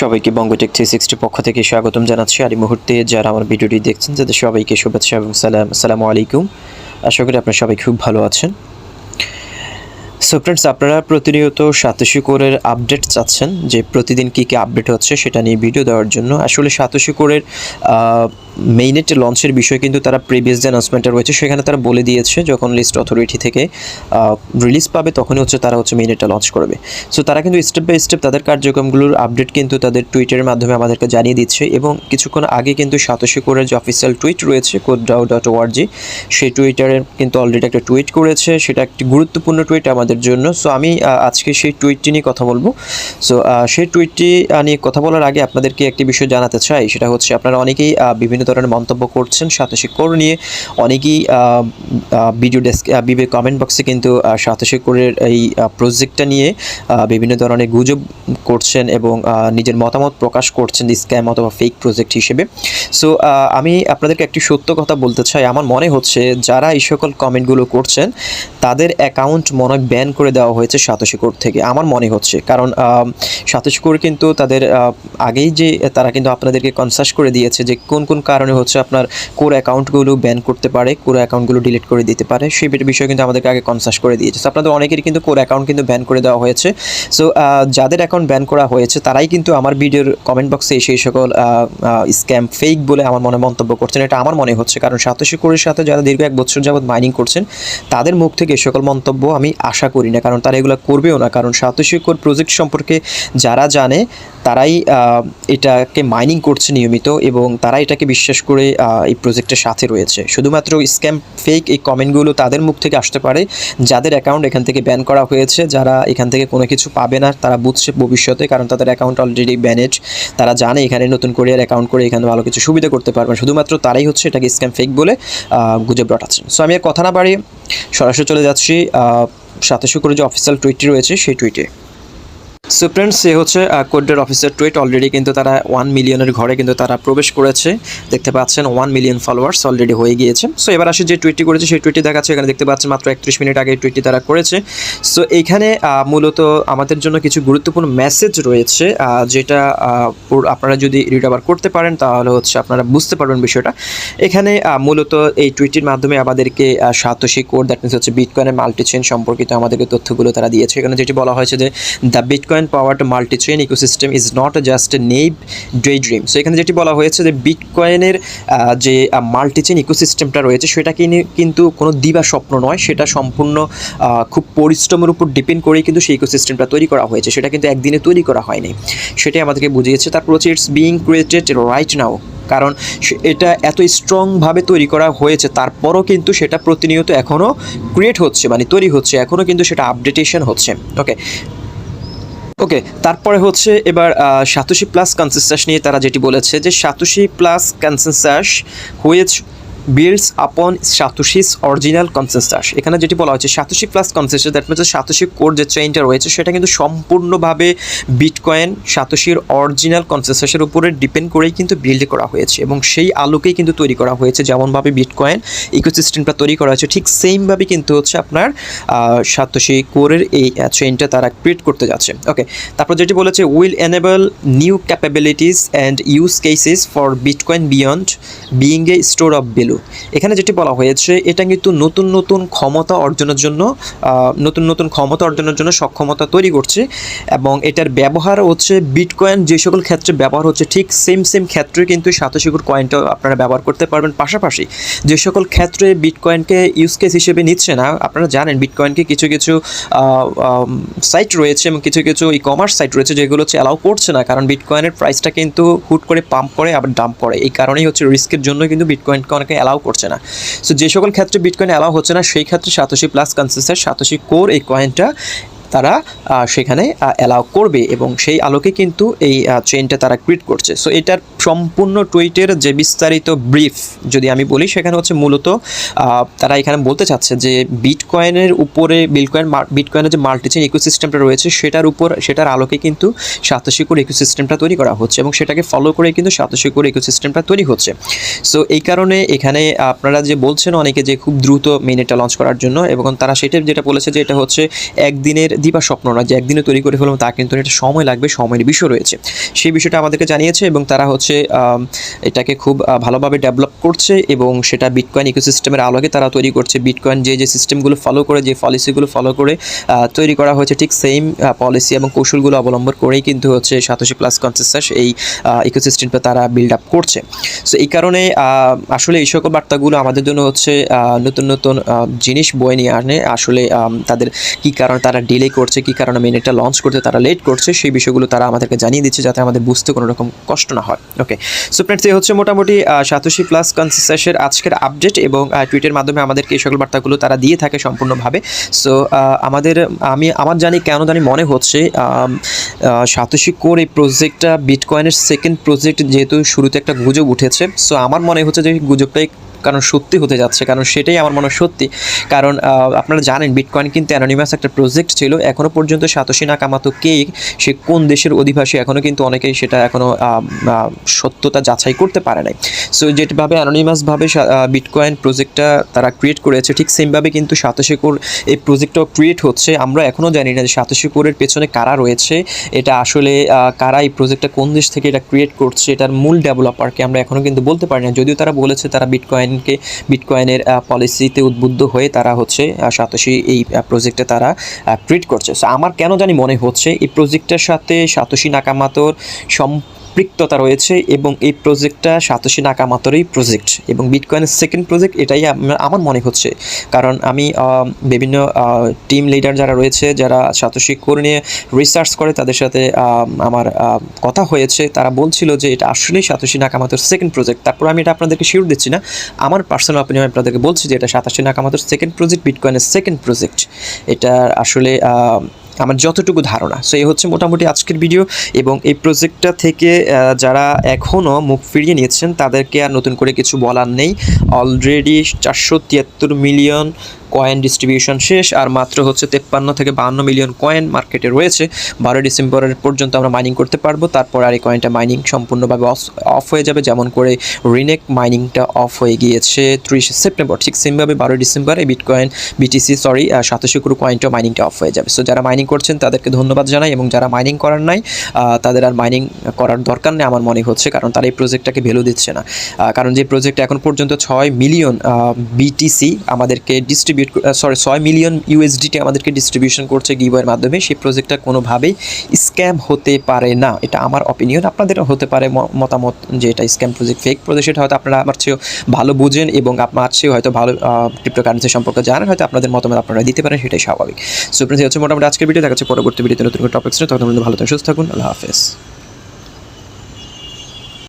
সবাইকে বঙ্গটেক 360 পক্ষ থেকে স্বাগতম জানাচ্ছি। আর এই মুহূর্তে যারা আমার ভিডিওটি দেখছেন তাদের সবাইকে শুভেচ্ছা এবং আসসালামু আলাইকুম। আশা করি আপনারা সবাই খুব ভালো আছেন। সো ফ্রেন্ডস, আপনারা প্রতিনিয়ত সাতোশি কোরের আপডেট চাচ্ছেন যে প্রতিদিন কী কী আপডেট হচ্ছে সেটা নিয়ে ভিডিও দেওয়ার জন্য। আসলে সাতোশি কোরের মেইনেট লঞ্চের বিষয় কিন্তু তারা প্রিভিয়াস যে অ্যানাউন্সমেন্টটা রয়েছে সেখানে তারা বলে দিয়েছে যখন লিস্ট অথরিটি থেকে রিলিজ পাবে তখনই তারা মেইনেটটা লঞ্চ করবে। সো তারা কিন্তু স্টেপ বাই স্টেপ তাদের কার্যক্রমগুলোর আপডেট কিন্তু তাদের টুইটারের মাধ্যমে আমাদেরকে জানিয়ে দিচ্ছে। এবং কিছুক্ষণ আগে কিন্তু সাতোশি কোরের যে অফিসিয়াল টুইট রয়েছে corecoin.org, সেই টুইটারের কিন্তু অলরেডি একটা টুইট করেছে। সেটা একটি গুরুত্বপূর্ণ টুইট আমাদের জন্য। সো আমি আজকে সেই টুইটটি নিয়ে কথা বলবো। সো সেই টুইটটি নিয়ে কথা বলার আগে আপনাদেরকে একটি বিষয় জানাতে চাই, সেটা হচ্ছে আপনারা অনেকেই বিভিন্ন ধরনের মন্তব্য করছেন সাতোশি কোর নিয়ে। অনেকেই ভিডিও কমেন্ট বক্সে কিন্তু সাতোশি কোরের এই প্রজেক্টটা নিয়ে বিভিন্ন ধরনের গুজব করছেন এবং নিজের মতামত প্রকাশ করছেন স্ক্যাম অথবা ফেক প্রজেক্ট হিসেবে। সো আমি আপনাদেরকে একটি সত্য কথা বলতে চাই। আমার মনে হচ্ছে যারা এই সকল কমেন্টগুলো করছেন তাদের অ্যাকাউন্ট মনে হয় ব্যান করে দেওয়া হয়েছে সাতোশি কোর থেকে, আমার মনে হচ্ছে। কারণ সাতোশি কোর কিন্তু তাদের আগেই যে তারা কিন্তু আপনাদেরকে কনসাস করে দিয়েছে যে কোন কোন কারণে আপনার কোর অ্যাকাউন্টগুলো ব্যান করতে পারে, কোর অ্যাকাউন্টগুলো ডিলিট করে দিতে পারে, সেই বিষয়ে কিন্তু আমাদেরকে আগে কনসাস করে দিয়েছে। সো আপনাদের অনেকেরই কিন্তু কোর অ্যাকাউন্ট কিন্তু ব্যান করে দেওয়া হয়েছে। সো যাদের অ্যাকাউন্ট ব্যান করা হয়েছে তারাই কিন্তু আমার ভিডিওর কমেন্ট বক্সে সেই সকল স্ক্যাম ফেক বলে আমার মন্তব্য করছেন। এটা আমার মনে হচ্ছে, কারণ সাতোশি কোরের সাথে যারা দীর্ঘ 1 বছর যাবৎ মাইনিং করছেন তাদের মুখ থেকে এই সকল মন্তব্য আমি আশা করি না, কারণ তারা এগুলো করবেও না। কারণ সাতোশি কোর প্রজেক্ট সম্পর্কে যারা জানে তারাই এটাকে মাইনিং করছে নিয়মিত এবং তারা এটাকে বিশ্বাস করে এই প্রজেক্টের সাথে রয়েছে। শুধুমাত্র স্ক্যাম ফেক এই কমেন্টগুলো তাদের মুখ থেকে আসতে পারে যাদের অ্যাকাউন্ট এখান থেকে ব্যান করা হয়েছে, যারা এখান থেকে কোনো কিছু পাবে না তারা বুঝছে ভবিষ্যতে, কারণ তাদের অ্যাকাউন্ট অলরেডি ব্যানেড। তারা জানে এখানে নতুন করে অ্যাকাউন্ট করে এখানে ভালো কিছু সুবিধা করতে পারবে। শুধুমাত্র তারাই এটাকে স্ক্যাম ফেক বলে গুজব রটাচ্ছেন। সো আমি আর কথা না বাড়িয়ে সরাসরি চলে যাচ্ছি সাতোশি কোরের যে অফিসিয়াল টুইটটি রয়েছে সেই টুইটে। সো ফ্রেন্ডস, সে কোডের অফিসের টুইট। অলরেডি কিন্তু তারা 1 মিলিয়নের ঘরে কিন্তু তারা প্রবেশ করেছে। দেখতে পাচ্ছেন 1 মিলিয়ন ফলোয়ার্স অলরেডি হয়ে গিয়েছে। সো এবার আসে যে টুইটটি করেছে সেই টুইটটি দেখাচ্ছে। এখানে দেখতে পাচ্ছেন মাত্র 31 মিনিট আগে এই টুইটটি তারা করেছে। সো এইখানে মূলত আমাদের জন্য কিছু গুরুত্বপূর্ণ মেসেজ রয়েছে, যেটা আপনারা যদি রিড আবার করতে পারেন তাহলে আপনারা বুঝতে পারবেন বিষয়টা। এখানে মূলত এই টুইটটির মাধ্যমে আমাদেরকে সাতোশি কোর, দ্যাট মিনস বিটকয়েনের মাল্টিচেইন সম্পর্কিত আমাদেরকে তথ্যগুলো তারা দিয়েছে। এখানে যেটি বলা হয়েছে যে the bitcoin powered multi-chain ecosystem is not just a naive daydream. So এখানে যেটি বলা হয়েছে যে বিটকয়েনের যে মাল্টিচেইন ইকোসিস্টেমটা রয়েছে সেটা কিন্তু কোনো দিবা স্বপ্ন নয়, সেটা সম্পূর্ণ খুব পরিশ্রমের উপর ডিপেন্ড করেই কিন্তু সেই ইকোসিস্টেমটা তৈরি করা হয়েছে। সেটা কিন্তু একদিনে তৈরি করা হয়নি, সেটাই আমাদেরকে বুঝিয়েছে। তারপর হচ্ছে it's being created right now, কারণ এটা এত স্ট্রংভাবে তৈরি করা হয়েছে তারপরও কিন্তু সেটা প্রতিনিয়ত এখনও ক্রিয়েট হচ্ছে, মানে তৈরি হচ্ছে, এখনও কিন্তু সেটা আপডেটেশন হচ্ছে। ওকে, তারপরে এবার সাতোশি প্লাস কনসেনসাস নিয়ে তারা যেটি বলেছে যে satoshi plus consensus which builds আপন সাতোশিস অরিজিনাল কনসেনসাস। এখানে যেটি বলা হয়েছে satoshi plus consensus, that means satoshi core যে চেইনটা রয়েছে সেটা কিন্তু সম্পূর্ণভাবে বিটকয়েন সাতোশির অরিজিনাল কনসেনসাসের উপরে ডিপেন্ড করেই কিন্তু বিল্ড করা হয়েছে এবং সেই আলোকেই কিন্তু তৈরি করা হয়েছে। যেমনভাবে বিটকয়েন ইকোসিস্টেমটা তৈরি করা হয়েছে ঠিক সেমভাবে কিন্তু আপনার সাতোশি কোরের এই চেইনটা তারা ক্রিয়েট করতে যাচ্ছে। ওকে, তারপর যেটি বলেছে will enable new capabilities and use cases for bitcoin beyond being a store of value. এখানে যেটি বলা হয়েছে এটা কিন্তু নতুন নতুন ক্ষমতা অর্জনের জন্য সক্ষমতা তৈরি করছে এবং এটার ব্যবহার বিটকয়েন যে সকল ক্ষেত্রে ব্যবহার হচ্ছে ঠিক সেম ক্ষেত্রে কিন্তু সাতোশি কোর কয়েনটা আপনারা ব্যবহার করতে পারবেন। পাশাপাশি যে সকল ক্ষেত্রে বিটকয়েনকে ইউজ কেস হিসেবে নিচ্ছে না, আপনারা জানেন বিটকয়েনকে কিছু সাইট রয়েছে এবং কিছু ই কমার্স সাইট রয়েছে যেগুলো অ্যালাউ করছে না, কারণ বিটকয়েনের প্রাইসটা কিন্তু হুট করে পাম্প করে আবার ডাম্প করে। এই কারণেই রিস্কের জন্য কিন্তু বিটকয়েনকে অনেকে অ্যালাউ করছে না। সো যে সকল ক্ষেত্রে বিটকয়েন অ্যালাউ হচ্ছে না সেই ক্ষেত্রে satoshi plus consensus satoshi core এই কয়েনটা তারা সেখানে অ্যালাউ করবে এবং সেই আলোকে কিন্তু এই চেইনটা তারা ক্রিয়েট করছে। সো এটার সম্পূর্ণ টুইটের যে বিস্তারিত ব্রিফ যদি আমি বলি, সেখানে হচ্ছে মূলত তারা এখানে বলতে চাচ্ছে যে বিটকয়েনের উপরে বিটকয়েনের যে মাল্টিচেইন ইকোসিস্টেমটা রয়েছে সেটার আলোকে কিন্তু সাতোশি কোর ইকোসিস্টেমটা তৈরি করা হচ্ছে এবং সেটাকে ফলো করে কিন্তু সাতোশি কোর ইকোসিস্টেমটা তৈরি হচ্ছে। সো এই কারণে এখানে আপনারা যে বলছেন অনেকে যে খুব দ্রুত মেইননেটটা লঞ্চ করার জন্য, এবং তারা যেটা বলেছে যে এটা হচ্ছে একদিনের দিবা স্বপ্ন নয়, যে একদিনে তৈরি করে ফেলবো তা কিন্তু এটা সময় লাগবে, সময়ের বিষয় রয়েছে। সেই বিষয়টা আমাদেরকে জানিয়েছে এবং তারা হচ্ছে এটাকে খুব ভালোভাবে ডেভেলপ করছে এবং সেটা বিটকয়েন ইকোসিস্টেমের আলোকে তারা তৈরি করছে। বিটকয়েন যে সিস্টেমগুলো ফলো করে, যে পলিসিগুলো ফলো করে তৈরি করা হয়েছে, ঠিক সেম পলিসি এবং কৌশলগুলো অবলম্বন করেই কিন্তু হচ্ছে সাতোশি প্লাস কনসেনসাস এই ইকোসিস্টেমটা তারা বিল্ড আপ করছে। সো এই কারণে আসলে এই সকল বার্তাগুলো আমাদের জন্য হচ্ছে নতুন নতুন জিনিস বয়ে নিয়ে আনে। আসলে তাদের কী কারণে তারা ডিলে করছে, কী কারণে মেইননেটটা লঞ্চ করতে তারা লেট করছে, সেই বিষয়গুলো তারা আমাদেরকে জানিয়ে দিচ্ছে যাতে আমাদের বুঝতে কোনো রকম কষ্ট না হয়। ওকে, সো ফ্রেন্ডস, এই হচ্ছে মোটামুটি সাতোশি প্লাস কনসেনসাসের আজকের আপডেট এবং টুইটের মাধ্যমে আমাদেরকে এই সকল বার্তাগুলো তারা দিয়ে থাকে সম্পূর্ণভাবে। সো আমার কেন জানি মনে হচ্ছে সাতোশি কোর এই প্রজেক্টটা বিটকয়েনের সেকেন্ড প্রজেক্ট, যেহেতু শুরুতে একটা গুজব উঠেছে। সো আমার মনে হচ্ছে যে গুজবটাই কারণ সত্যি হতে যাচ্ছে, কারণ সেটাই আমার মনে হয় সত্যি। কারণ আপনারা জানেন বিটকয়েন কিন্তু অ্যানোনিমাস একটা প্রজেক্ট ছিল। এখনও পর্যন্ত সাতোশি নাকামোতো কে, সে কোন দেশের অধিবাসী, এখনও কিন্তু অনেকেই সেটা এখনও সত্যতা যাচাই করতে পারে নাই। সো যেভাবে অ্যানোনিমাসভাবে বিটকয়েন প্রজেক্টটা তারা ক্রিয়েট করেছে, ঠিক সেমভাবে কিন্তু সাতোশি কোর এই প্রজেক্টটাও ক্রিয়েট হচ্ছে। আমরা এখনও জানি না যে সাতোশি কোরের পেছনে কারা রয়েছে, এটা আসলে কারা এই প্রজেক্টটা কোন দেশ থেকে এটা ক্রিয়েট করছে, এটার মূল ডেভেলপারকে আমরা এখনও কিন্তু বলতে পারি না। যদিও তারা বলেছে তারা বিটকয়েনের পলিসিতে উদ্বুদ্ধ হয়ে তারা হচ্ছে সাতোশি এই প্রজেক্টে তারা ক্রিয়েট করছে। সো আমার কেন জানি মনে হচ্ছে এই প্রজেক্টের সাথে সাতোশি নাকামোতোর সম্পৃক্ততা রয়েছে এবং এই প্রজেক্টটা সাতোশি নাকামোতোরই প্রজেক্ট এবং বিটকয়েনের সেকেন্ড প্রজেক্ট, এটাই আমার মনে হচ্ছে। কারণ আমি বিভিন্ন টিম লিডার যারা রয়েছে, যারা সাতোশি কোর নিয়ে রিসার্চ করে, তাদের সাথে আমার কথা হয়েছে। তারা বলছিল যে এটা আসলেই সাতোশি নাকামোতোর সেকেন্ড প্রজেক্ট। তারপর আমি এটা আপনাদেরকে শিওর দিচ্ছি না, আমার পার্সোনাল অপিনিয়ন আপনাদেরকে বলছি যে এটা সাতোশি নাকামোতোর সেকেন্ড প্রজেক্ট, বিটকয়েনের সেকেন্ড প্রজেক্ট। এটা আসলে আমার যতটুকু ধারণা। সো এই হচ্ছে মোটামুটি আজকের ভিডিও এবং এই প্রজেক্টটা থেকে যারা এখনও মুখ ফিরিয়ে নিয়েছেন তাদেরকে আর নতুন করে কিছু বলার নেই। অলরেডি 473 মিলিয়ন কয়েন ডিস্ট্রিবিউশন শেষ, আর মাত্র হচ্ছে 53 থেকে 52 মিলিয়ন কয়েন মার্কেটে রয়েছে। 12 ডিসেম্বরের পর্যন্ত আমরা মাইনিং করতে পারবো, তারপর আর এই কয়েনটা মাইনিং সম্পূর্ণভাবে অফ হয়ে যাবে, যেমন করে রিনেক মাইনিংটা অফ হয়ে গিয়েছে 30 সেপ্টেম্বর। ঠিক সেমভাবে 12 ডিসেম্বর এই সাতোশি কোর কয়েনটা মাইনিংটা অফ হয়ে যাবে। সো যারা মাইনিং করছেন তাদেরকে ধন্যবাদ জানাই এবং যারা মাইনিং করার নাই তাদের আর মাইনিং করার দরকার নেই আমার মনে হচ্ছে, কারণ তারা এই প্রজেক্টটাকে ভ্যালু দিচ্ছে না। কারণ যে প্রজেক্ট এখন পর্যন্ত 6 মিলিয়ন বিটিসি আমাদেরকে 6 মিলিয়ন ইউএসডিটি আমাদেরকে ডিস্ট্রিবিউশন করছে গিভওয়ের মাধ্যমে, সেই প্রজেক্টটা কোনোভাবেই স্ক্যাম হতে পারে না। এটা আমার অপিনিয়ন, আপনাদেরও হতে পারে মতামত যে এটা স্ক্যাম প্রজেক্ট, ফেক প্রজেক্ট। সেটা হয়তো আপনারা আমার চেয়েও ভালো বুঝেন এবং আমার চেয়েও হয়তো ভালো ক্রিপ্টোকারেন্সি সম্পর্কে জানেন, হয়তো আপনাদের মতামত আপনারা দিতে পারেন, সেটাই স্বাভাবিক। সো ফ্রেন্ডস, হচ্ছে মোটামুটি আজকের ভিডিও। দেখা যাচ্ছে পরবর্তী ভিডিওতে নতুন টপিকস নিয়ে। তখন ভালো থাকুন, সুস্থ থাকুন। আল্লাহ হাফেজ।